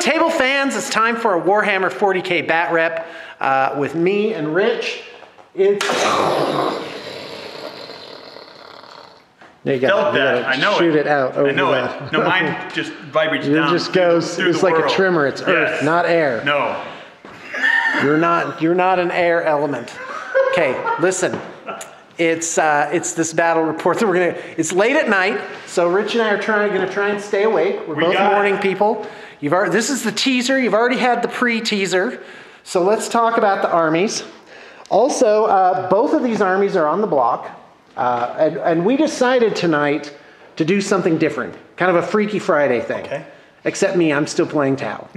table fans, it's time for a Warhammer 40K bat rep with me and Rich. It's... There you go. Felt that. I know shoot it out over I know that. it. No, mine just vibrates down. It just goes, it's like a trimmer. It's earth, not air. No. You're not an air element. Okay, listen. It's this battle report that it's late at night, so Rich and I are gonna try and stay awake. We're both morning people. This is the teaser. You've already had the pre-teaser. So let's talk about the armies. Also, both of these armies are on the block. And we decided tonight to do something different, kind of a Freaky Friday thing. Okay. Except me, I'm still playing Tau.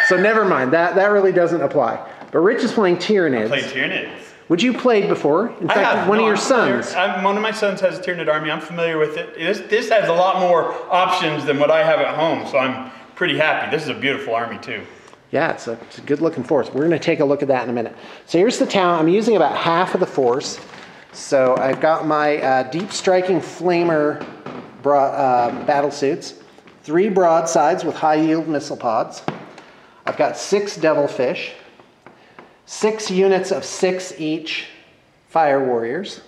So never mind, that really doesn't apply. But Rich is playing Tyranids. I played Tyranids. Which you played before. In fact, one of your sons. One of my sons has a Tyranid army. I'm familiar with it. This has a lot more options than what I have at home, so I'm pretty happy. This is a beautiful army too. Yeah, it's a good looking force. We're going to take a look at that in a minute. So here's the Tau. I'm using about half of the force. So I've got my deep striking flamer battle suits, 3 broadsides with high yield missile pods. I've got 6 devilfish, 6 units of 6 each fire warriors,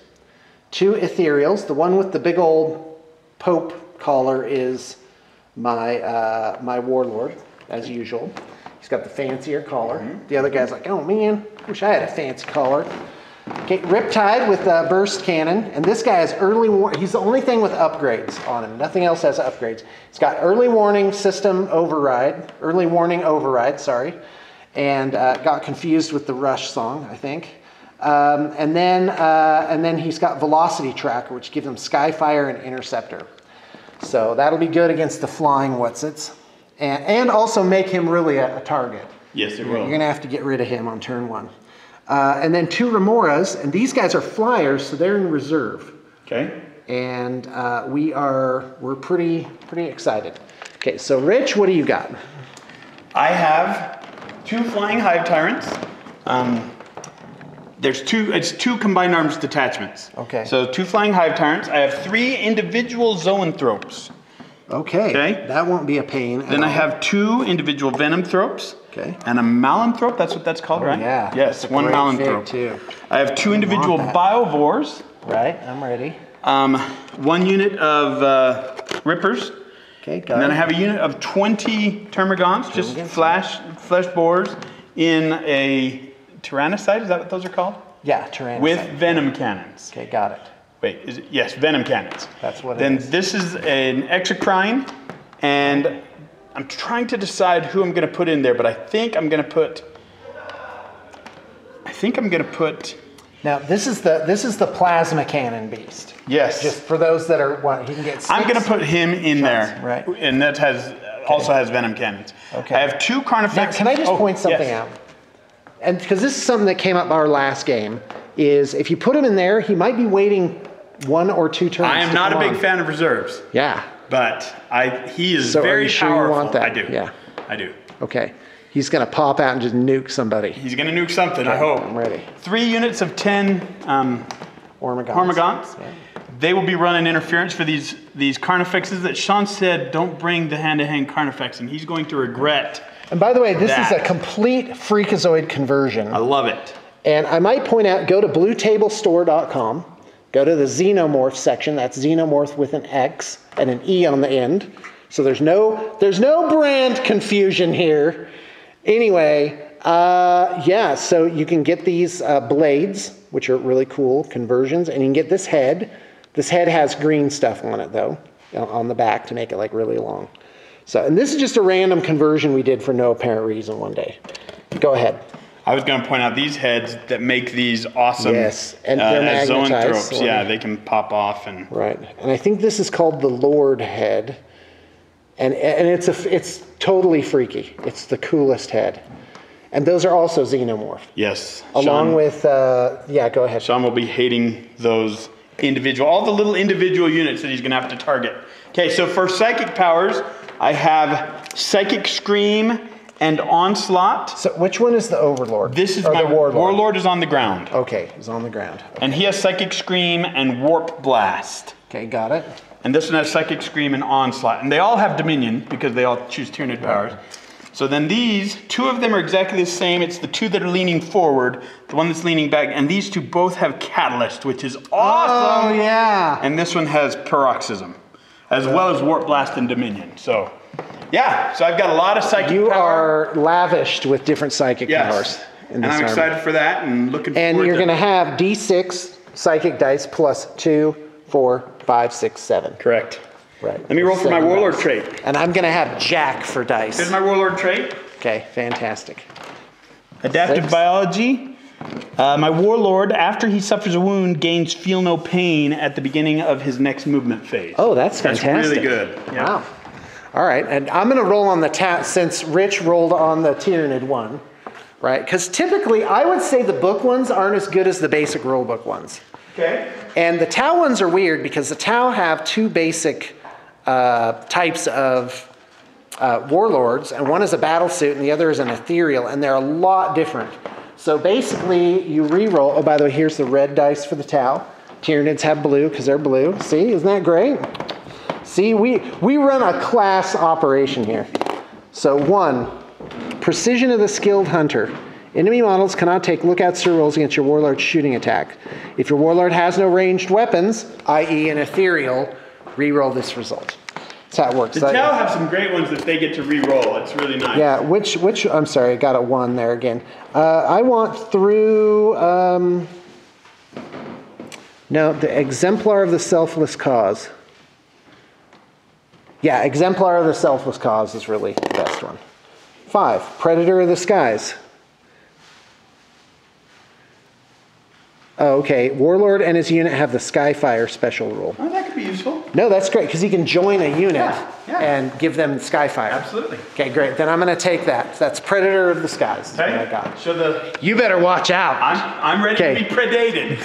2 ethereals. The one with the big old Pope collar is my my warlord, as usual. He's got the fancier collar. The other guy's like, oh man, wish I had a fancy collar. Okay, Riptide with burst cannon, and this guy has early warning. He's the only thing with upgrades on him. Nothing else has upgrades. He's got early warning system override, early warning override, sorry, and got confused with the Rush song, I think. And then he's got velocity tracker, which gives him Skyfire and Interceptor. So that'll be good against the flying whatsits, and also make him really a target. Yes, it will. You're gonna have to get rid of him on turn 1. And then 2 Remoras, and these guys are flyers, so they're in reserve. Okay. And we're pretty excited. Okay, so Rich, what do you got? I have 2 flying hive tyrants. It's 2 combined arms detachments. Okay. So 2 flying hive tyrants. I have 3 individual zoanthropes. Okay. Okay. That won't be a pain. Then I have 2 individual venomthropes. Okay. And a malanthrope, that's what that's called, right? Yeah. Yes, 1 malanthrope. Too. I have 2 individual biovores. Right, I'm ready. 1 unit of rippers. Okay, got it. And then I have a unit of 20 termagants, just flesh borers in a tyrannicide, is that what those are called? Yeah, tyrannicide. With venom cannons. Okay, got it. Wait, yes, venom cannons. That's what it is. Then this is an exocrine, and I'm trying to decide who I'm going to put in there, but I think I'm going to put. Now this is the plasma cannon beast. Yes. Just for those that are he can get 6 I'm going to put him in there. Right. And that also has venom cannons. Okay. I have 2 Carnifex. Now, can I just point something out? And because this is something that came up our last game, is if you put him in there, he might be waiting 1 or 2 turns. I am not a big fan of reserves. Yeah. But he is very powerful. You want that? I do. Yeah. I do. Okay. He's going to pop out and just nuke somebody. He's going to nuke something, I hope. I'm ready. 3 units of 10 Hormigons. Yeah. They will be running interference for these Carnifexes that Sean said don't bring the hand-to-hand Carnifex, and he's going to regret. And by the way, this is a complete Freakazoid conversion. I love it. And I might point out, go to bluetablestore.com. Go to the Xenomorph section. That's Xenomorph with an X and an E on the end. So there's no brand confusion here. Anyway, yeah, so you can get these blades, which are really cool conversions, and you can get this head. This head has green stuff on it, though, on the back to make it like really long. So, and this is just a random conversion we did for no apparent reason one day. Go ahead. I was going to point out these heads that make these awesome and they're zoanthropes. Yeah, they can pop off and right. And I think this is called the Lord head, and it's totally freaky. It's the coolest head, and those are also xenomorph. Yes. Along with yeah, go ahead. Sean will be hating those all the little individual units that he's going to have to target. Okay, so for psychic powers, I have Psychic Scream and Onslaught. So which one is the Overlord? This is my Warlord. Warlord is on the ground. Okay, he's on the ground. Okay. And he has Psychic Scream and Warp Blast. Okay, got it. And this one has Psychic Scream and Onslaught. And they all have Dominion because they all choose Tyranid powers. So then these, 2 of them are exactly the same. It's the 2 that are leaning forward, the one that's leaning back, and these 2 both have catalyst, which is awesome. Oh, yeah. And this one has paroxysm, as well as warp blast and dominion. So, yeah, so I've got a lot of psychic power. You are lavished with different psychic powers. And I'm excited for that and looking forward to it. And you're going to have D6 psychic dice plus 2, 4, 5, 6, 7. Correct. Right. Let me roll for my Warlord trait. And I'm going to have Jack for dice. Here's my Warlord trait. Okay, fantastic. Adaptive biology. My Warlord, after he suffers a wound, gains feel no pain at the beginning of his next movement phase. Oh, that's fantastic. That's really good. Yeah. Wow. All right, and I'm going to roll on the since Rich rolled on the Tyranid one, right? Because typically, I would say the book ones aren't as good as the basic rulebook ones. Okay. And the Tau ones are weird because the Tau have 2 basic types of warlords, and one is a battle suit and the other is an ethereal, and they're a lot different. So basically, you re-roll. Oh, by the way, here's the red dice for the Tau. Tyranids have blue because they're blue. See, isn't that great? See, we run a class operation here. So 1, precision of the skilled hunter. Enemy models cannot take lookout sur rolls against your warlord's shooting attack. If your warlord has no ranged weapons, i.e. an ethereal, re-roll this result. That's how it works. The Tau have some great ones that they get to re-roll. It's really nice. Yeah, which I'm sorry, I got a 1 there again. I want through, no, the Exemplar of the Selfless Cause. Yeah, Exemplar of the Selfless Cause is really the best one. 5, Predator of the Skies. Oh, okay. Warlord and his unit have the Skyfire special rule. Oh, that could be useful. No, that's great, because he can join a unit and give them Skyfire. Absolutely. Okay, great. Then I'm going to take that. That's Predator of the Skies. Is what I got. So you better watch out. I'm ready to be predated.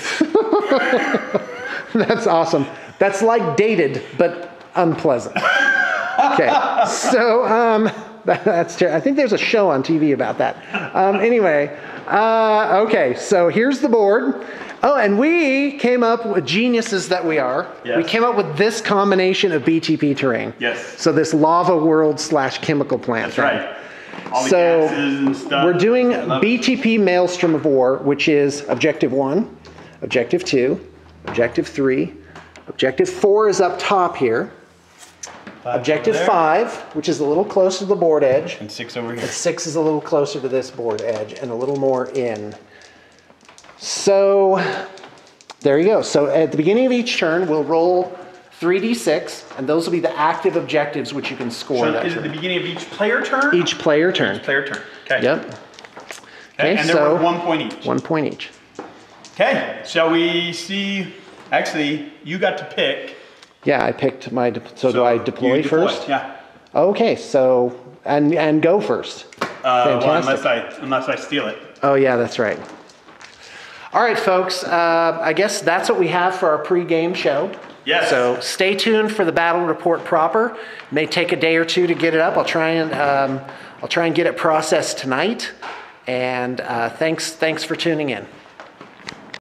That's awesome. That's like dated, but unpleasant. Okay, so that's I think there's a show on TV about that. Anyway, okay, so here's the board. Oh, and we came up with geniuses that we are. Yes. We came up with this combination of BTP terrain. Yes. So this lava world / chemical plant. That's right. All the so gases and stuff. We're doing BTP Maelstrom of War, which is Objective 1, Objective 2, Objective 3, Objective 4 is up top here. Objective 5, which is a little closer to the board edge. And 6 over here. And 6 is a little closer to this board edge and a little more in. So there you go. So at the beginning of each turn, we'll roll 3d6, and those will be the active objectives which you can score. So is it the beginning of each player turn? Each player turn. Each player turn. Okay. Yep. Okay, and they're worth 1 point each. 1 point each. Okay. Shall we see? Actually, you got to pick. Yeah, I picked my. So do I deploy first? Yeah. Okay. So and go first. Fantastic. Well, unless I steal it. Oh yeah, that's right. All right, folks. I guess that's what we have for our pre-game show. Yes. So stay tuned for the battle report proper. It may take a day or 2 to get it up. I'll try and get it processed tonight. And thanks for tuning in.